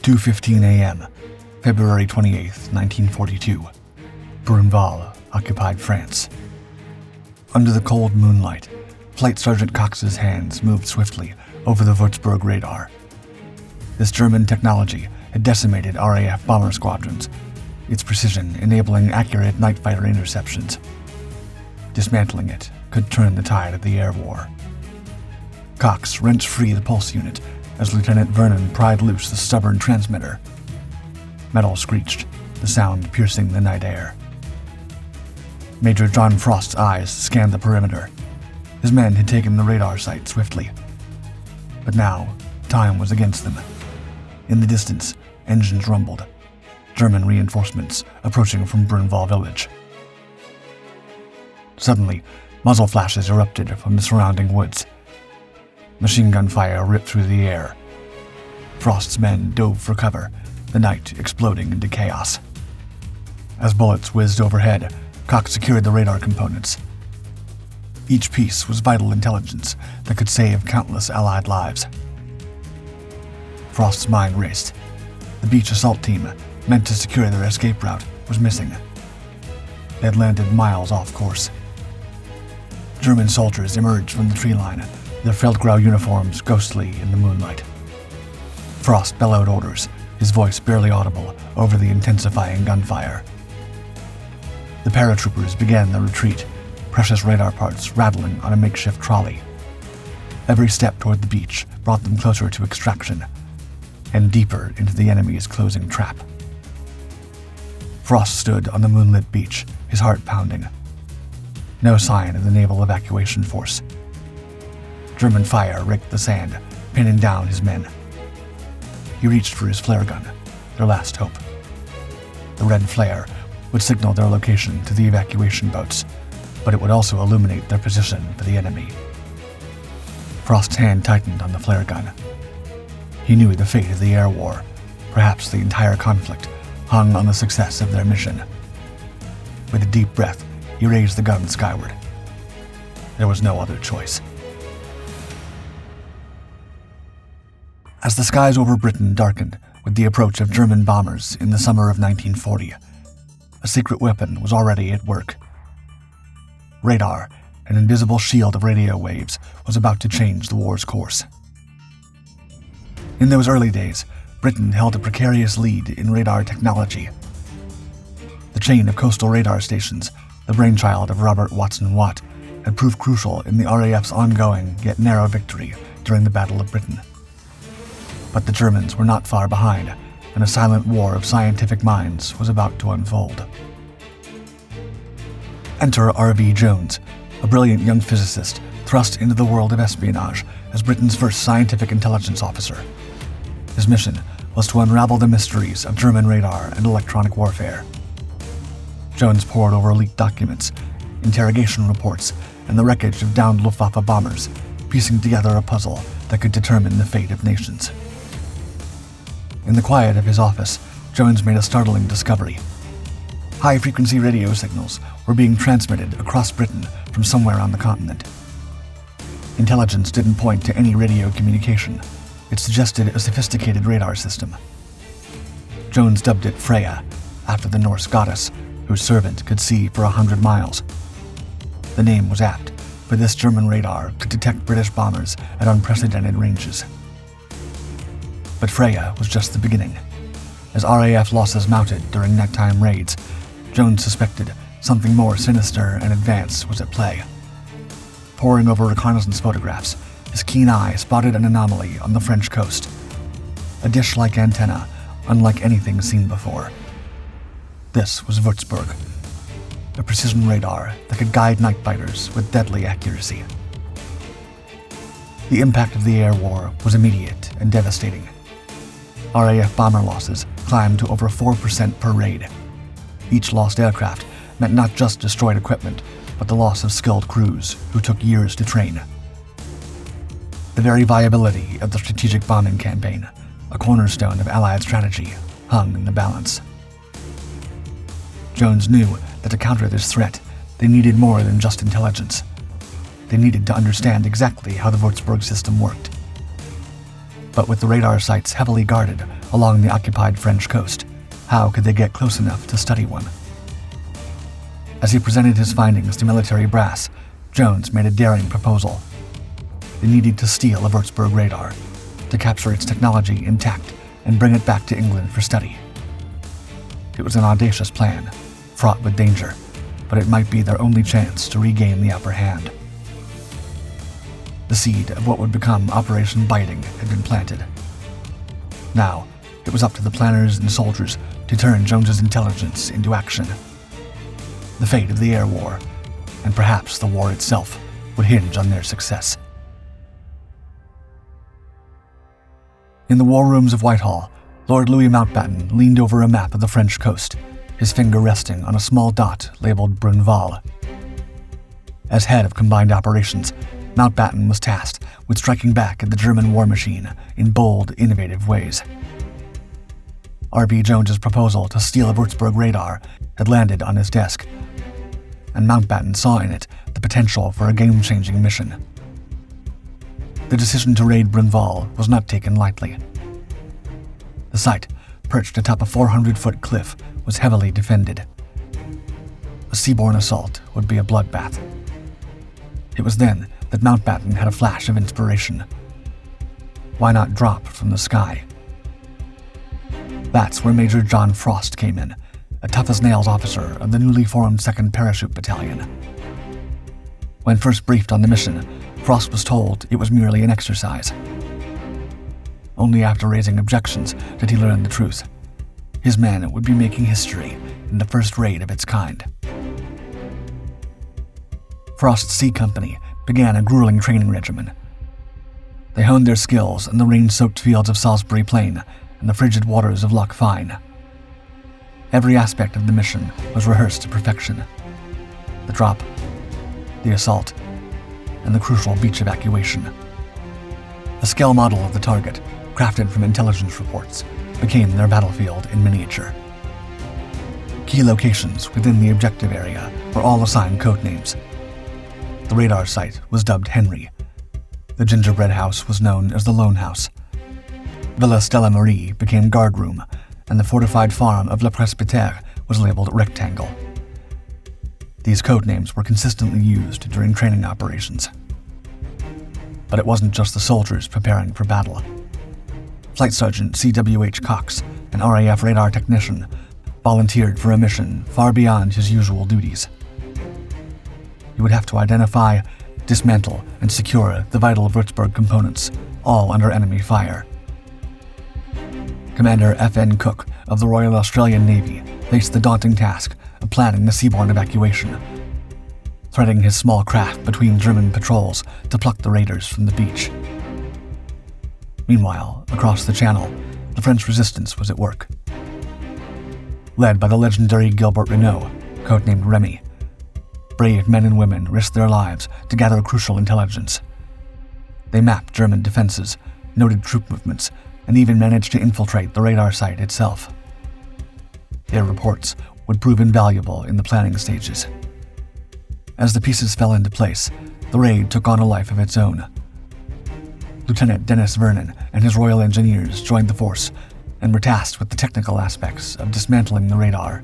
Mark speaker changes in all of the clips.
Speaker 1: 2:15 a.m., February 28, 1942. Bruneval, occupied France. Under the cold moonlight, Flight Sergeant Cox's hands moved swiftly over the Würzburg radar. This German technology had decimated RAF bomber squadrons, its precision enabling accurate night fighter interceptions. Dismantling it could turn the tide of the air war. Cox wrenched free the pulse unit as Lieutenant Vernon pried loose the stubborn transmitter. Metal screeched, the sound piercing the night air. Major John Frost's eyes scanned the perimeter. His men had taken the radar site swiftly. But now, time was against them. In the distance, engines rumbled. German reinforcements approaching from Bruneval village. Suddenly, muzzle flashes erupted from the surrounding woods. Machine gun fire ripped through the air. Frost's men dove for cover, the night exploding into chaos. As bullets whizzed overhead, Cox secured the radar components. Each piece was vital intelligence that could save countless Allied lives. Frost's mind raced. The beach assault team, meant to secure their escape route, was missing. They had landed miles off course. German soldiers emerged from the tree line, their Feldgrau uniforms ghostly in the moonlight. Frost bellowed orders, his voice barely audible over the intensifying gunfire. The paratroopers began their retreat, precious radar parts rattling on a makeshift trolley. Every step toward the beach brought them closer to extraction, and deeper into the enemy's closing trap. Frost stood on the moonlit beach, his heart pounding. No sign of the naval evacuation force. German fire raked the sand, pinning down his men. He reached for his flare gun, their last hope. The red flare would signal their location to the evacuation boats, but it would also illuminate their position for the enemy. Frost's hand tightened on the flare gun. He knew the fate of the air war, perhaps the entire conflict, hung on the success of their mission. With a deep breath, he raised the gun skyward. There was no other choice. As the skies over Britain darkened with the approach of German bombers in the summer of 1940, a secret weapon was already at work. Radar, an invisible shield of radio waves, was about to change the war's course. In those early days, Britain held a precarious lead in radar technology. The chain of coastal radar stations, the brainchild of Robert Watson Watt, had proved crucial in the RAF's ongoing yet narrow victory during the Battle of Britain. But the Germans were not far behind, and a silent war of scientific minds was about to unfold. Enter R.V. Jones, a brilliant young physicist thrust into the world of espionage as Britain's first scientific intelligence officer. His mission was to unravel the mysteries of German radar and electronic warfare. Jones pored over leaked documents, interrogation reports, and the wreckage of downed Luftwaffe bombers, piecing together a puzzle that could determine the fate of nations. In the quiet of his office, Jones made a startling discovery. High-frequency radio signals were being transmitted across Britain from somewhere on the continent. Intelligence didn't point to any radio communication. It suggested a sophisticated radar system. Jones dubbed it Freya, after the Norse goddess, whose servant could see for 100 miles. The name was apt, for this German radar could detect British bombers at unprecedented ranges. But Freya was just the beginning. As RAF losses mounted during nighttime raids, Jones suspected something more sinister and advanced was at play. Poring over reconnaissance photographs, his keen eye spotted an anomaly on the French coast. A dish-like antenna, unlike anything seen before. This was Würzburg, a precision radar that could guide night fighters with deadly accuracy. The impact of the air war was immediate and devastating. RAF bomber losses climbed to over 4% per raid. Each lost aircraft meant not just destroyed equipment, but the loss of skilled crews who took years to train. The very viability of the strategic bombing campaign, a cornerstone of Allied strategy, hung in the balance. Jones knew that to counter this threat, they needed more than just intelligence. They needed to understand exactly how the Würzburg system worked. But with the radar sites heavily guarded along the occupied French coast, how could they get close enough to study one? As he presented his findings to military brass, Jones made a daring proposal. They needed to steal a Würzburg radar, to capture its technology intact and bring it back to England for study. It was an audacious plan, fraught with danger, but it might be their only chance to regain the upper hand. The seed of what would become Operation Biting had been planted. Now, it was up to the planners and soldiers to turn Jones's intelligence into action. The fate of the air war, and perhaps the war itself, would hinge on their success. In the war rooms of Whitehall, Lord Louis Mountbatten leaned over a map of the French coast, his finger resting on a small dot labeled Bruneval. As head of combined operations, Mountbatten was tasked with striking back at the German war machine in bold, innovative ways. R.B. Jones's proposal to steal a Würzburg radar had landed on his desk, and Mountbatten saw in it the potential for a game-changing mission. The decision to raid Bruneval was not taken lightly. The site, perched atop a 400-foot cliff, was heavily defended. A seaborne assault would be a bloodbath. It was then that Mountbatten had a flash of inspiration. Why not drop from the sky? That's where Major John Frost came in, a tough-as-nails officer of the newly formed 2nd Parachute Battalion. When first briefed on the mission, Frost was told it was merely an exercise. Only after raising objections did he learn the truth. His men would be making history in the first raid of its kind. Frost's C Company began a grueling training regimen. They honed their skills in the rain-soaked fields of Salisbury Plain and the frigid waters of Loch Fyne. Every aspect of the mission was rehearsed to perfection. The drop, the assault, and the crucial beach evacuation. A scale model of the target, crafted from intelligence reports, became their battlefield in miniature. Key locations within the objective area were all assigned codenames. The radar site was dubbed Henry. The gingerbread house was known as the Lone House. Villa Stella Marie became guard room, and the fortified farm of Le Presbytère was labeled Rectangle. These codenames were consistently used during training operations. But it wasn't just the soldiers preparing for battle. Flight Sergeant C.W.H. Cox, an RAF radar technician, volunteered for a mission far beyond his usual duties. He would have to identify, dismantle, and secure the vital Würzburg components, all under enemy fire. Commander F.N. Cook of the Royal Australian Navy faced the daunting task of planning the seaborne evacuation, threading his small craft between German patrols to pluck the raiders from the beach. Meanwhile, across the channel, the French resistance was at work. Led by the legendary Gilbert Renault, codenamed Remy, brave men and women risked their lives to gather crucial intelligence. They mapped German defenses, noted troop movements, and even managed to infiltrate the radar site itself. Their reports would prove invaluable in the planning stages. As the pieces fell into place, the raid took on a life of its own. Lieutenant Dennis Vernon and his Royal Engineers joined the force and were tasked with the technical aspects of dismantling the radar.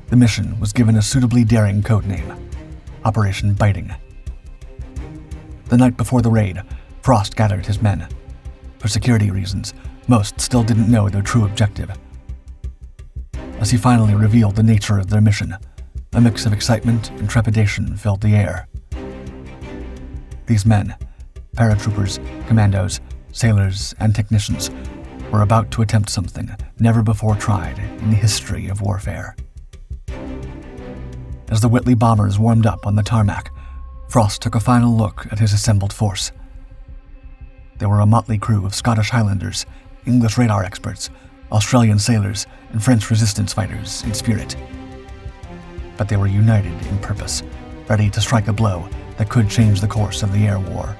Speaker 1: The mission was given a suitably daring codename, Operation Biting. The night before the raid, Frost gathered his men. For security reasons, most still didn't know their true objective. As he finally revealed the nature of their mission, a mix of excitement and trepidation filled the air. These men, paratroopers, commandos, sailors, and technicians, were about to attempt something never before tried in the history of warfare. As the Whitley bombers warmed up on the tarmac, Frost took a final look at his assembled force. They were a motley crew of Scottish Highlanders, English radar experts, Australian sailors, and French resistance fighters in spirit. But they were united in purpose, ready to strike a blow that could change the course of the air war.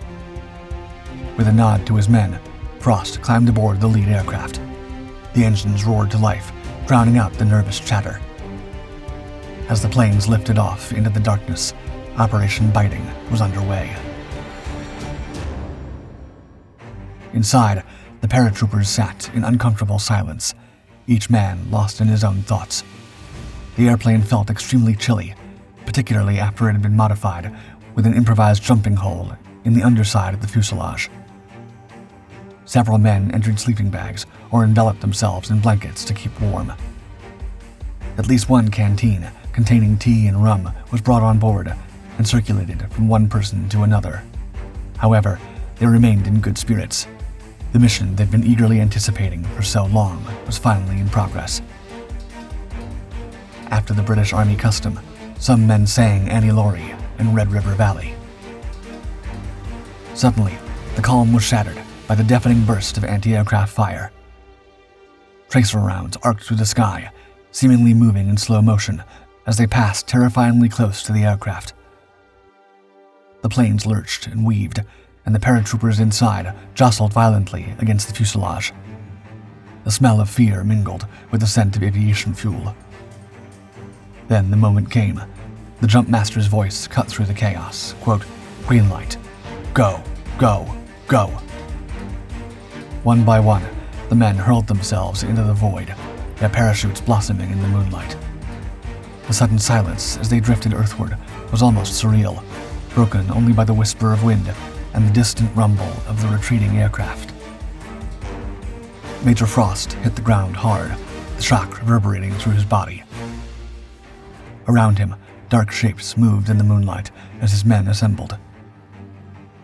Speaker 1: With a nod to his men, Frost climbed aboard the lead aircraft. The engines roared to life, drowning out the nervous chatter. As the planes lifted off into the darkness, Operation Biting was underway. Inside, the paratroopers sat in uncomfortable silence, each man lost in his own thoughts. The airplane felt extremely chilly, particularly after it had been modified with an improvised jumping hole in the underside of the fuselage. Several men entered sleeping bags or enveloped themselves in blankets to keep warm. At least one canteen containing tea and rum was brought on board and circulated from one person to another. However, they remained in good spirits. The mission they'd been eagerly anticipating for so long was finally in progress. After the British Army custom, some men sang Annie Laurie in Red River Valley. Suddenly, the calm was shattered by the deafening burst of anti-aircraft fire. Tracer rounds arced through the sky, seemingly moving in slow motion as they passed terrifyingly close to the aircraft. The planes lurched and weaved, and the paratroopers inside jostled violently against the fuselage. The smell of fear mingled with the scent of aviation fuel. Then the moment came. The jumpmaster's voice cut through the chaos. Quote, "Green light. Go, go, go." One by one, the men hurled themselves into the void, their parachutes blossoming in the moonlight. The sudden silence as they drifted earthward was almost surreal, broken only by the whisper of wind and the distant rumble of the retreating aircraft. Major Frost hit the ground hard, the shock reverberating through his body. Around him, dark shapes moved in the moonlight as his men assembled.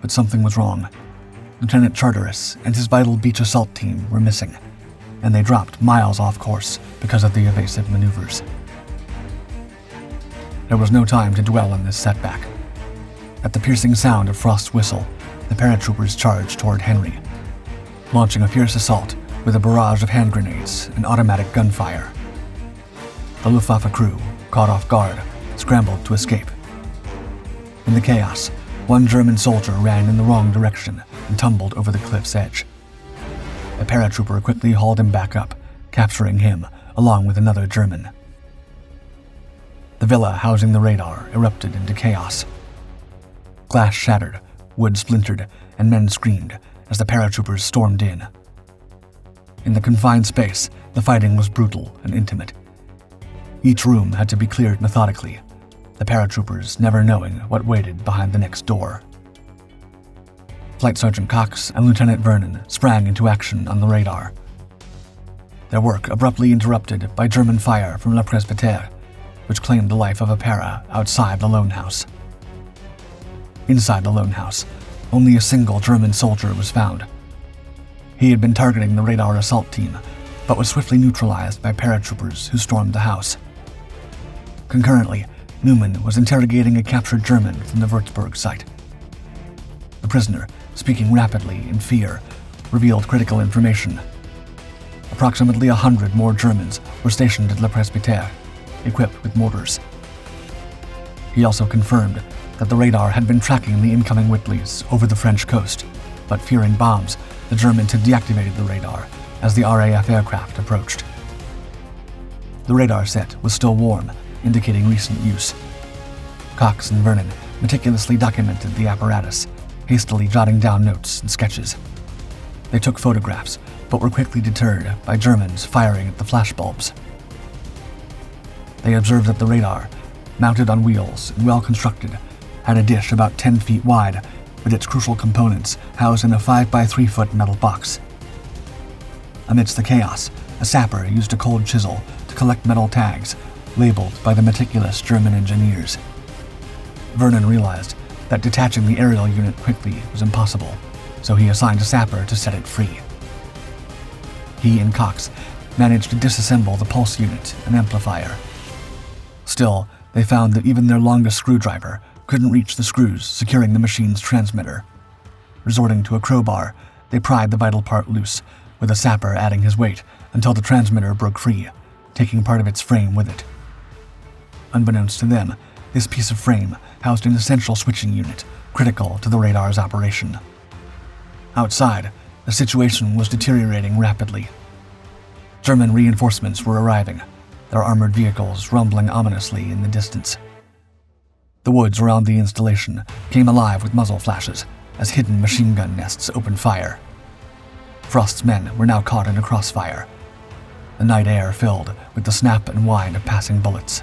Speaker 1: But something was wrong. Lieutenant Charteris and his vital beach assault team were missing, and they dropped miles off course because of the evasive maneuvers. There was no time to dwell on this setback. At the piercing sound of Frost's whistle, the paratroopers charged toward Henry, launching a fierce assault with a barrage of hand grenades and automatic gunfire. The Luftwaffe crew, caught off guard, scrambled to escape. In the chaos, one German soldier ran in the wrong direction and tumbled over the cliff's edge. A paratrooper quickly hauled him back up, capturing him along with another German. The villa housing the radar erupted into chaos. Glass shattered, wood splintered, and men screamed as the paratroopers stormed in. In the confined space, the fighting was brutal and intimate. Each room had to be cleared methodically, the paratroopers never knowing what waited behind the next door. Flight Sergeant Cox and Lieutenant Vernon sprang into action on the radar. Their work abruptly interrupted by German fire from Le Presbytère, which claimed the life of a para outside the lone house. Inside the lone house, only a single German soldier was found. He had been targeting the radar assault team, but was swiftly neutralized by paratroopers who stormed the house. Concurrently, Newman was interrogating a captured German from the Würzburg site. The prisoner, speaking rapidly in fear, revealed critical information. Approximately 100 more Germans were stationed at Le Presbytère, equipped with mortars. He also confirmed that the radar had been tracking the incoming Whitleys over the French coast, but fearing bombs, the Germans had deactivated the radar as the RAF aircraft approached. The radar set was still warm, indicating recent use. Cox and Vernon meticulously documented the apparatus, hastily jotting down notes and sketches. They took photographs, but were quickly deterred by Germans firing at the flashbulbs. They observed that the radar, mounted on wheels and well constructed, had a dish about 10 feet wide, with its crucial components housed in a 5-by-3-foot metal box. Amidst the chaos, a sapper used a cold chisel to collect metal tags, labeled by the meticulous German engineers. Vernon realized that detaching the aerial unit quickly was impossible, so he assigned a sapper to set it free. He and Cox managed to disassemble the pulse unit and amplifier. Still, they found that even their longest screwdriver couldn't reach the screws securing the machine's transmitter. Resorting to a crowbar, they pried the vital part loose, with a sapper adding his weight until the transmitter broke free, taking part of its frame with it. Unbeknownst to them, this piece of frame housed an essential switching unit, critical to the radar's operation. Outside, the situation was deteriorating rapidly. German reinforcements were arriving, their armored vehicles rumbling ominously in the distance. The woods around the installation came alive with muzzle flashes as hidden machine gun nests opened fire. Frost's men were now caught in a crossfire, the night air filled with the snap and whine of passing bullets.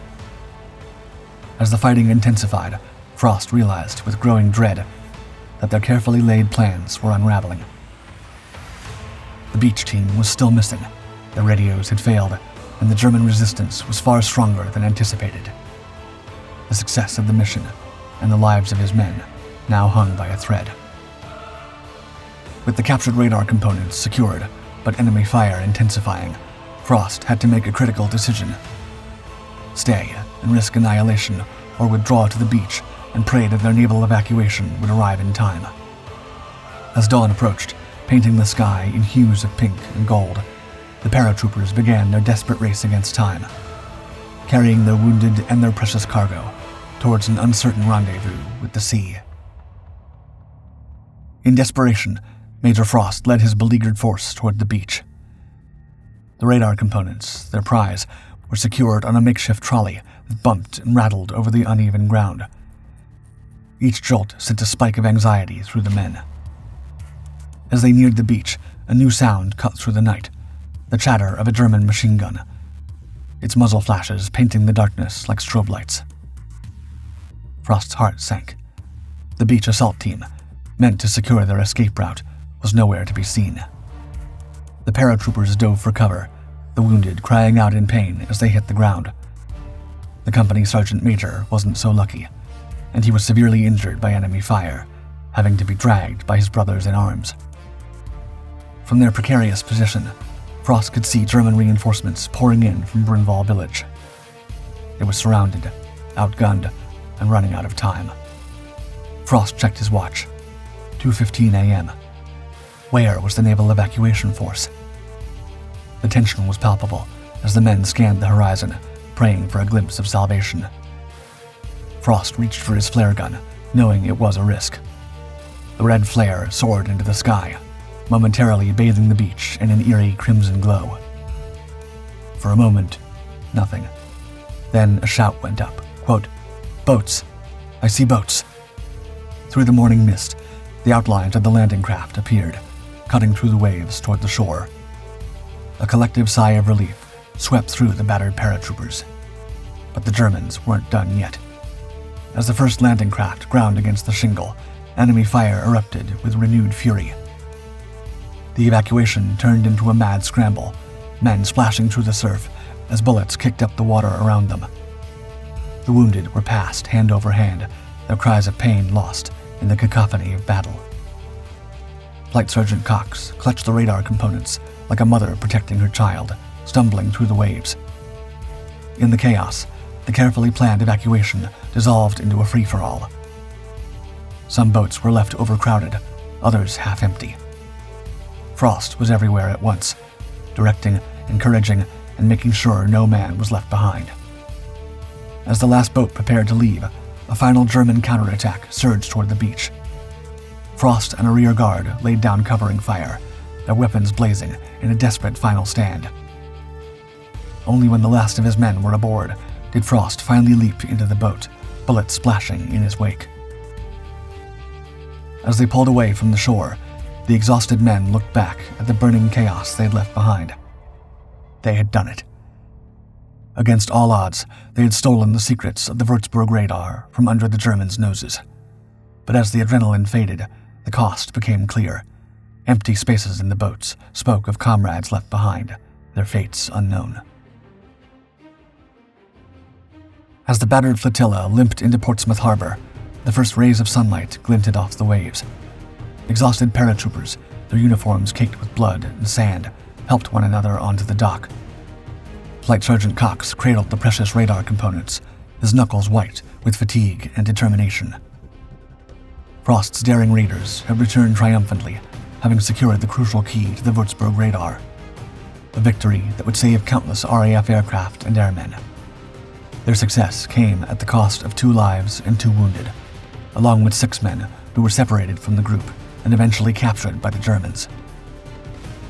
Speaker 1: As the fighting intensified, Frost realized with growing dread that their carefully laid plans were unraveling. The beach team was still missing, their radios had failed, and the German resistance was far stronger than anticipated. The success of the mission and the lives of his men now hung by a thread. With the captured radar components secured, but enemy fire intensifying, Frost had to make a critical decision. Stay and risk annihilation, or withdraw to the beach and pray that their naval evacuation would arrive in time. As dawn approached, painting the sky in hues of pink and gold, the paratroopers began their desperate race against time, carrying their wounded and their precious cargo towards an uncertain rendezvous with the sea. In desperation, Major Frost led his beleaguered force toward the beach. The radar components, their prize, were secured on a makeshift trolley that bumped and rattled over the uneven ground. Each jolt sent a spike of anxiety through the men. As they neared the beach, a new sound cut through the night, the chatter of a German machine gun, its muzzle flashes painting the darkness like strobe lights. Frost's heart sank. The beach assault team, meant to secure their escape route, was nowhere to be seen. The paratroopers dove for cover, the wounded crying out in pain as they hit the ground. The company sergeant major wasn't so lucky, and he was severely injured by enemy fire, having to be dragged by his brothers in arms. From their precarious position, Frost could see German reinforcements pouring in from Bruneval village. It was surrounded, outgunned, and running out of time. Frost checked his watch. 2:15 a.m. Where was the naval evacuation force? The tension was palpable as the men scanned the horizon, praying for a glimpse of salvation. Frost reached for his flare gun, knowing it was a risk. The red flare soared into the sky, momentarily bathing the beach in an eerie crimson glow. For a moment, nothing. Then a shout went up, quote, "Boats! I see boats!" Through the morning mist, the outlines of the landing craft appeared, cutting through the waves toward the shore. A collective sigh of relief swept through the battered paratroopers. But the Germans weren't done yet. As the first landing craft ground against the shingle, enemy fire erupted with renewed fury. The evacuation turned into a mad scramble, men splashing through the surf as bullets kicked up the water around them. The wounded were passed hand over hand, their cries of pain lost in the cacophony of battle. Flight Sergeant Cox clutched the radar components like a mother protecting her child, stumbling through the waves. In the chaos, the carefully planned evacuation dissolved into a free-for-all. Some boats were left overcrowded, others half-empty. Frost was everywhere at once, directing, encouraging, and making sure no man was left behind. As the last boat prepared to leave, a final German counterattack surged toward the beach. Frost and a rear guard laid down covering fire, their weapons blazing in a desperate final stand. Only when the last of his men were aboard did Frost finally leap into the boat, bullets splashing in his wake. As they pulled away from the shore, the exhausted men looked back at the burning chaos they had left behind. They had done it. Against all odds, they had stolen the secrets of the Würzburg radar from under the Germans' noses. But as the adrenaline faded, the cost became clear. Empty spaces in the boats spoke of comrades left behind, their fates unknown. As the battered flotilla limped into Portsmouth Harbor, the first rays of sunlight glinted off the waves. Exhausted paratroopers, their uniforms caked with blood and sand, helped one another onto the dock. Flight Sergeant Cox cradled the precious radar components, his knuckles white with fatigue and determination. Frost's daring raiders had returned triumphantly, having secured the crucial key to the Würzburg radar, a victory that would save countless RAF aircraft and airmen. Their success came at the cost of 2 lives and 2 wounded, along with 6 men who were separated from the group and eventually captured by the Germans.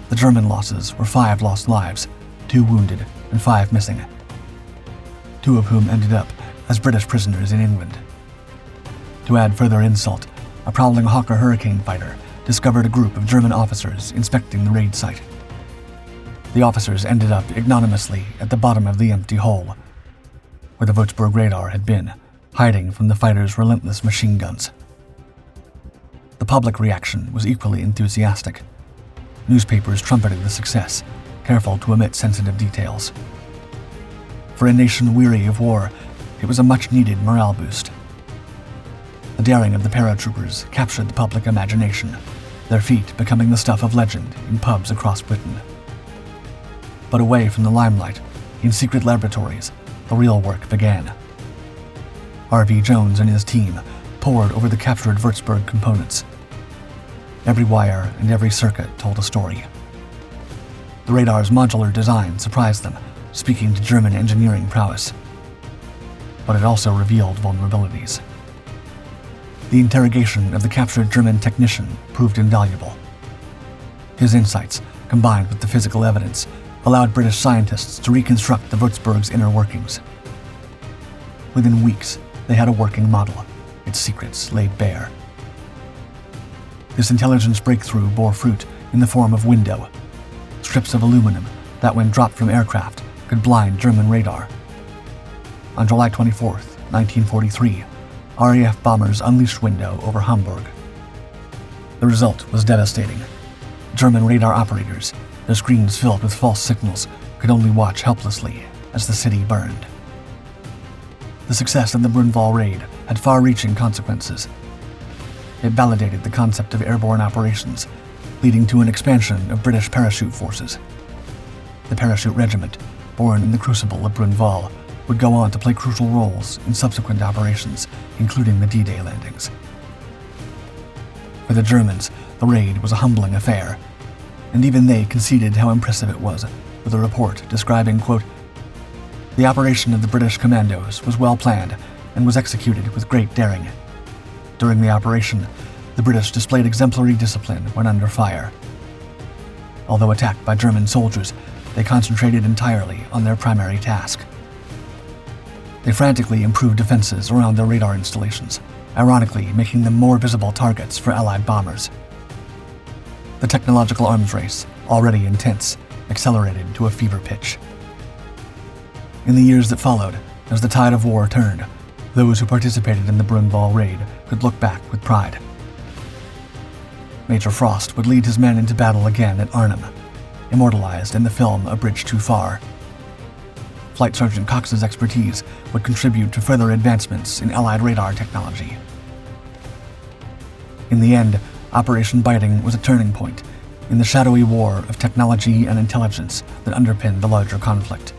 Speaker 1: The German losses were 5 lost lives, 2 wounded, and 5 missing, 2 of whom ended up as British prisoners in England. To add further insult, a prowling Hawker Hurricane fighter discovered a group of German officers inspecting the raid site. The officers ended up ignominiously at the bottom of the empty hole, where the Würzburg radar had been, hiding from the fighters' relentless machine guns. The public reaction was equally enthusiastic. Newspapers trumpeted the success, careful to omit sensitive details. For a nation weary of war, it was a much-needed morale boost. The daring of the paratroopers captured the public imagination, their feat becoming the stuff of legend in pubs across Britain. But away from the limelight, in secret laboratories, the real work began. R.V. Jones and his team pored over the captured Würzburg components. Every wire and every circuit told a story. The radar's modular design surprised them, speaking to German engineering prowess. But it also revealed vulnerabilities. The interrogation of the captured German technician proved invaluable. His insights, combined with the physical evidence, allowed British scientists to reconstruct the Würzburg's inner workings. Within weeks, they had a working model, its secrets laid bare. This intelligence breakthrough bore fruit in the form of window, strips of aluminum that, when dropped from aircraft, could blind German radar. On July 24, 1943, RAF bombers unleashed window over Hamburg. The result was devastating. German radar operators, their screens filled with false signals, could only watch helplessly as the city burned. The success of the Bruneval raid had far-reaching consequences. It validated the concept of airborne operations, leading to an expansion of British parachute forces. The parachute regiment, born in the crucible of Bruneval, would go on to play crucial roles in subsequent operations, including the D-Day landings. For the Germans, the raid was a humbling affair, and even they conceded how impressive it was, with a report describing, quote, "The operation of the British commandos was well planned and was executed with great daring. During the operation, the British displayed exemplary discipline when under fire. Although attacked by German soldiers, they concentrated entirely on their primary task. They frantically improved defenses around their radar installations, ironically making them more visible targets for Allied bombers. The technological arms race, already intense, accelerated to a fever pitch. In the years that followed, as the tide of war turned, those who participated in the Bruneval raid could look back with pride. Major Frost would lead his men into battle again at Arnhem, immortalized in the film A Bridge Too Far. Flight Sergeant Cox's expertise would contribute to further advancements in Allied radar technology. In the end, Operation Biting was a turning point in the shadowy war of technology and intelligence that underpinned the larger conflict.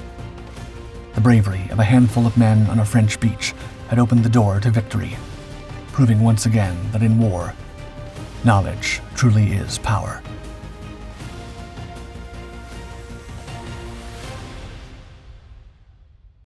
Speaker 1: The bravery of a handful of men on a French beach had opened the door to victory, proving once again that in war, knowledge truly is power.